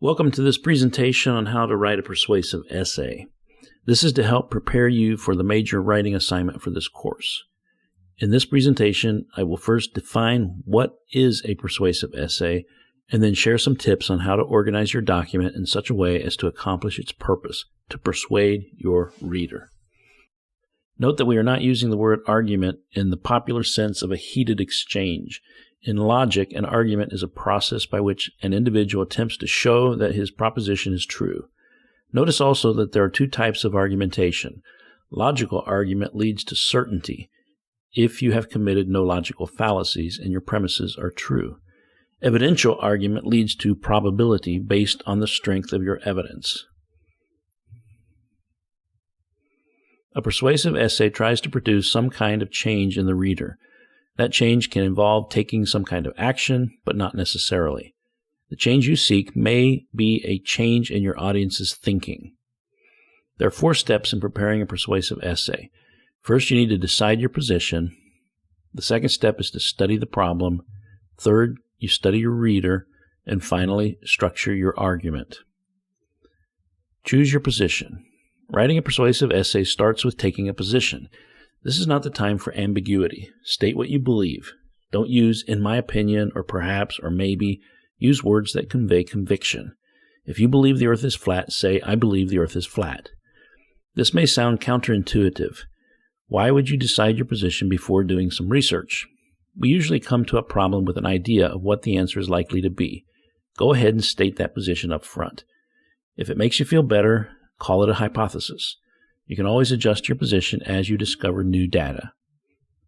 Welcome to this presentation on how to write a persuasive essay. This is to help prepare you for the major writing assignment for this course. In this presentation, I will first define what is a persuasive essay and then share some tips on how to organize your document in such a way as to accomplish its purpose, to persuade your reader. Note that we are not using the word argument in the popular sense of a heated exchange. In logic, an argument is a process by which an individual attempts to show that his proposition is true. Notice also that there are two types of argumentation. Logical argument leads to certainty if you have committed no logical fallacies and your premises are true. Evidential argument leads to probability based on the strength of your evidence. A persuasive essay tries to produce some kind of change in the reader. That change can involve taking some kind of action, but not necessarily. The change you seek may be a change in your audience's thinking. There are 4 steps in preparing a persuasive essay. First, you need to decide your position. The second step is to study the problem. Third, you study your reader. And finally, structure your argument. Choose your position. Writing a persuasive essay starts with taking a position. This is not the time for ambiguity. State what you believe. Don't use "in my opinion" or "perhaps" or "maybe." Use words that convey conviction. If you believe the earth is flat, say, "I believe the earth is flat." This may sound counterintuitive. Why would you decide your position before doing some research? We usually come to a problem with an idea of what the answer is likely to be. Go ahead and state that position up front. If it makes you feel better, call it a hypothesis. You can always adjust your position as you discover new data.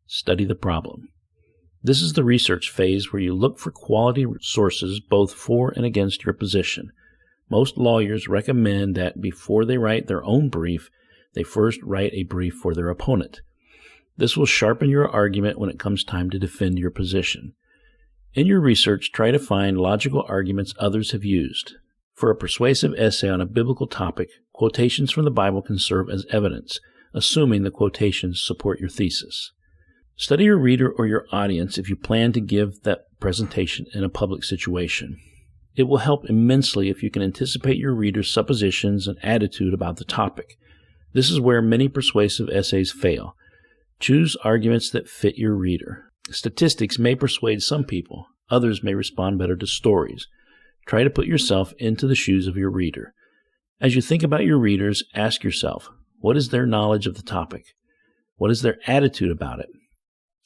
Study the problem. This is the research phase where you look for quality sources both for and against your position. Most lawyers recommend that before they write their own brief, they first write a brief for their opponent. This will sharpen your argument when it comes time to defend your position. In your research, try to find logical arguments others have used. For a persuasive essay on a biblical topic, quotations from the Bible can serve as evidence, assuming the quotations support your thesis. Study your reader or your audience if you plan to give that presentation in a public situation. It will help immensely if you can anticipate your reader's suppositions and attitude about the topic. This is where many persuasive essays fail. Choose arguments that fit your reader. Statistics may persuade some people. Others may respond better to stories. Try to put yourself into the shoes of your reader. As you think about your readers, ask yourself, what is their knowledge of the topic? What is their attitude about it?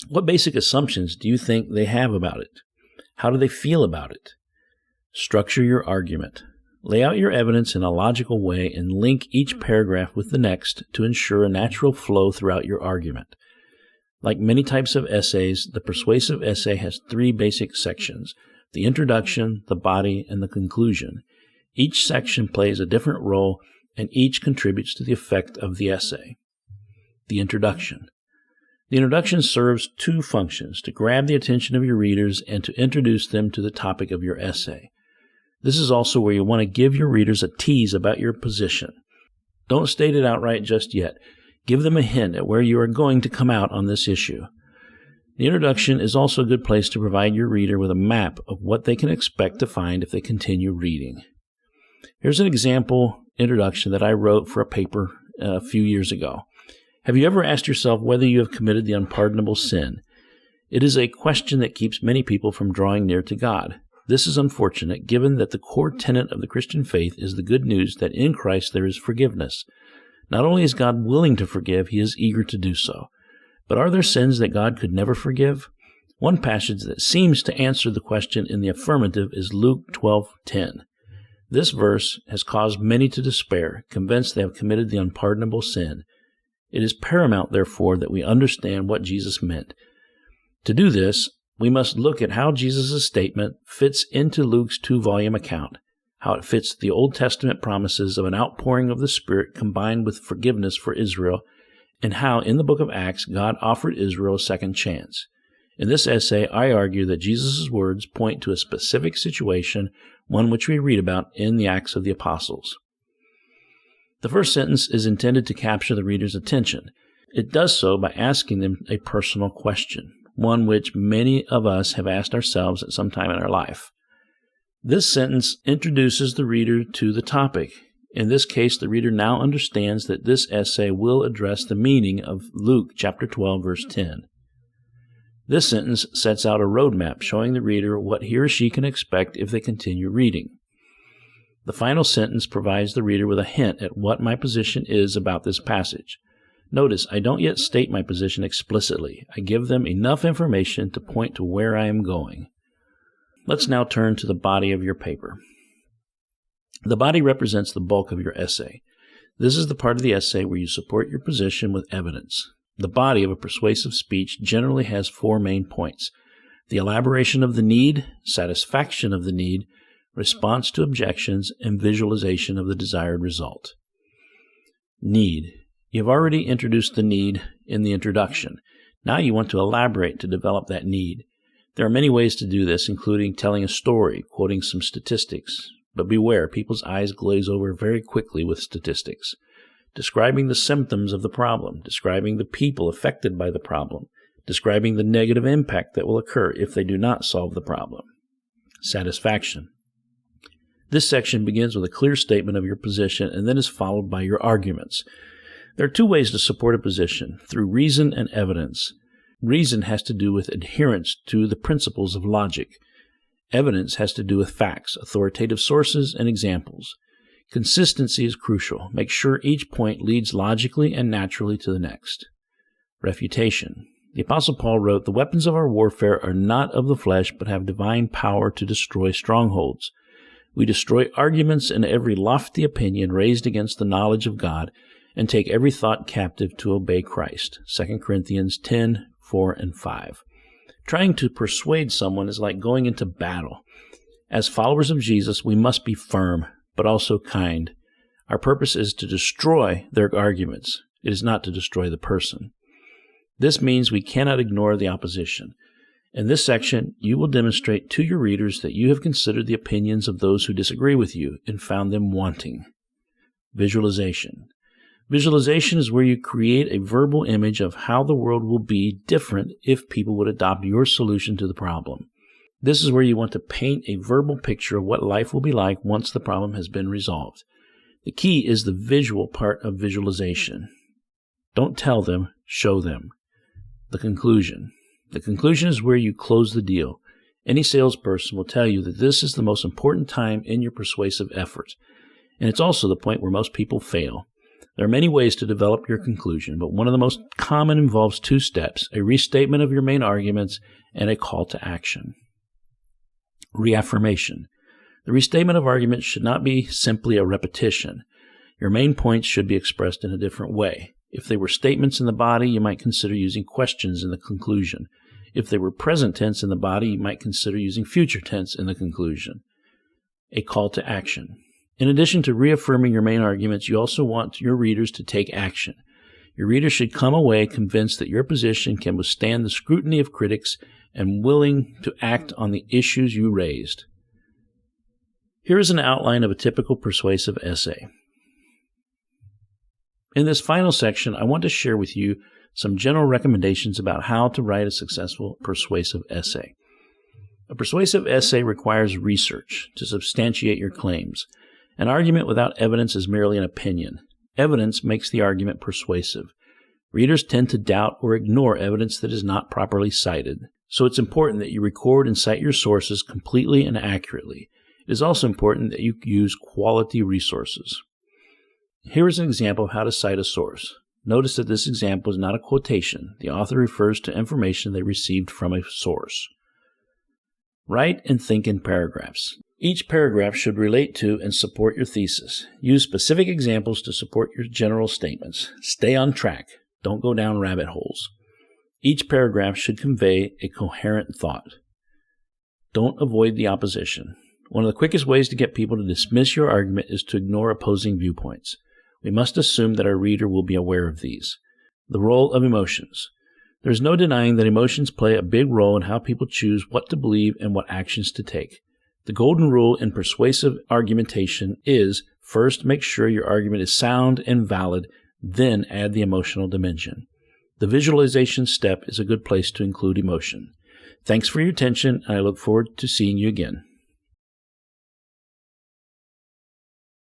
What basic assumptions do you think they have about it? How do they feel about it? Structure your argument. Lay out your evidence in a logical way and link each paragraph with the next to ensure a natural flow throughout your argument. Like many types of essays, the persuasive essay has 3 basic sections: the introduction, the body, and the conclusion. Each section plays a different role, and each contributes to the effect of the essay. The introduction. The introduction serves 2 functions: to grab the attention of your readers and to introduce them to the topic of your essay. This is also where you want to give your readers a tease about your position. Don't state it outright just yet. Give them a hint at where you are going to come out on this issue. The introduction is also a good place to provide your reader with a map of what they can expect to find if they continue reading. Here's an example introduction that I wrote for a paper a few years ago. Have you ever asked yourself whether you have committed the unpardonable sin? It is a question that keeps many people from drawing near to God. This is unfortunate, given that the core tenet of the Christian faith is the good news that in Christ there is forgiveness. Not only is God willing to forgive, He is eager to do so. But are there sins that God could never forgive? One passage that seems to answer the question in the affirmative is Luke 12:10. This verse has caused many to despair, convinced they have committed the unpardonable sin. It is paramount, therefore, that we understand what Jesus meant. To do this, we must look at how Jesus' statement fits into Luke's 2-volume account, how it fits the Old Testament promises of an outpouring of the Spirit combined with forgiveness for Israel, and how in the book of Acts God offered Israel a second chance. In this essay, I argue that Jesus' words point to a specific situation, one which we read about in the Acts of the Apostles. The first sentence is intended to capture the reader's attention. It does so by asking them a personal question, one which many of us have asked ourselves at some time in our life. This sentence introduces the reader to the topic. In this case, the reader now understands that this essay will address the meaning of Luke chapter 12, verse 10. This sentence sets out a roadmap showing the reader what he or she can expect if they continue reading. The final sentence provides the reader with a hint at what my position is about this passage. Notice, I don't yet state my position explicitly. I give them enough information to point to where I am going. Let's now turn to the body of your paper. The body represents the bulk of your essay. This is the part of the essay where you support your position with evidence. The body of a persuasive speech generally has 4 main points: the elaboration of the need, satisfaction of the need, response to objections, and visualization of the desired result. Need. You've already introduced the need in the introduction. Now you want to elaborate to develop that need. There are many ways to do this, including telling a story, quoting some statistics. But beware, people's eyes glaze over very quickly with statistics. Describing the symptoms of the problem, describing the people affected by the problem, describing the negative impact that will occur if they do not solve the problem. Satisfaction. This section begins with a clear statement of your position and then is followed by your arguments. There are 2 ways to support a position, through reason and evidence. Reason has to do with adherence to the principles of logic. Evidence has to do with facts, authoritative sources, and examples. Consistency is crucial. Make sure each point leads logically and naturally to the next. Refutation. The Apostle Paul wrote, "The weapons of our warfare are not of the flesh, but have divine power to destroy strongholds. We destroy arguments and every lofty opinion raised against the knowledge of God, and take every thought captive to obey Christ." 2 Corinthians 10, 4 and 5. Trying to persuade someone is like going into battle. As followers of Jesus, we must be firm, but also kind. Our purpose is to destroy their arguments. It is not to destroy the person. This means we cannot ignore the opposition. In this section, you will demonstrate to your readers that you have considered the opinions of those who disagree with you and found them wanting. Visualization. Visualization is where you create a verbal image of how the world will be different if people would adopt your solution to the problem. This is where you want to paint a verbal picture of what life will be like once the problem has been resolved. The key is the visual part of visualization. Don't tell them, show them. The conclusion. The conclusion is where you close the deal. Any salesperson will tell you that this is the most important time in your persuasive effort, and it's also the point where most people fail. There are many ways to develop your conclusion, but one of the most common involves 2 steps, a restatement of your main arguments and a call to action. Reaffirmation. The restatement of arguments should not be simply a repetition. Your main points should be expressed in a different way. If they were statements in the body, you might consider using questions in the conclusion. If they were present tense in the body, you might consider using future tense in the conclusion. A call to action. In addition to reaffirming your main arguments, you also want your readers to take action. Your readers should come away convinced that your position can withstand the scrutiny of critics and willing to act on the issues you raised. Here is an outline of a typical persuasive essay. In this final section, I want to share with you some general recommendations about how to write a successful persuasive essay. A persuasive essay requires research to substantiate your claims. An argument without evidence is merely an opinion. Evidence makes the argument persuasive. Readers tend to doubt or ignore evidence that is not properly cited, so it's important that you record and cite your sources completely and accurately. It is also important that you use quality resources. Here is an example of how to cite a source. Notice that this example is not a quotation. The author refers to information they received from a source. Write and think in paragraphs. Each paragraph should relate to and support your thesis. Use specific examples to support your general statements. Stay on track. Don't go down rabbit holes. Each paragraph should convey a coherent thought. Don't avoid the opposition. One of the quickest ways to get people to dismiss your argument is to ignore opposing viewpoints. We must assume that our reader will be aware of these. The role of emotions. There is no denying that emotions play a big role in how people choose what to believe and what actions to take. The golden rule in persuasive argumentation is, first, make sure your argument is sound and valid, then add the emotional dimension. The visualization step is a good place to include emotion. Thanks for your attention, and I look forward to seeing you again.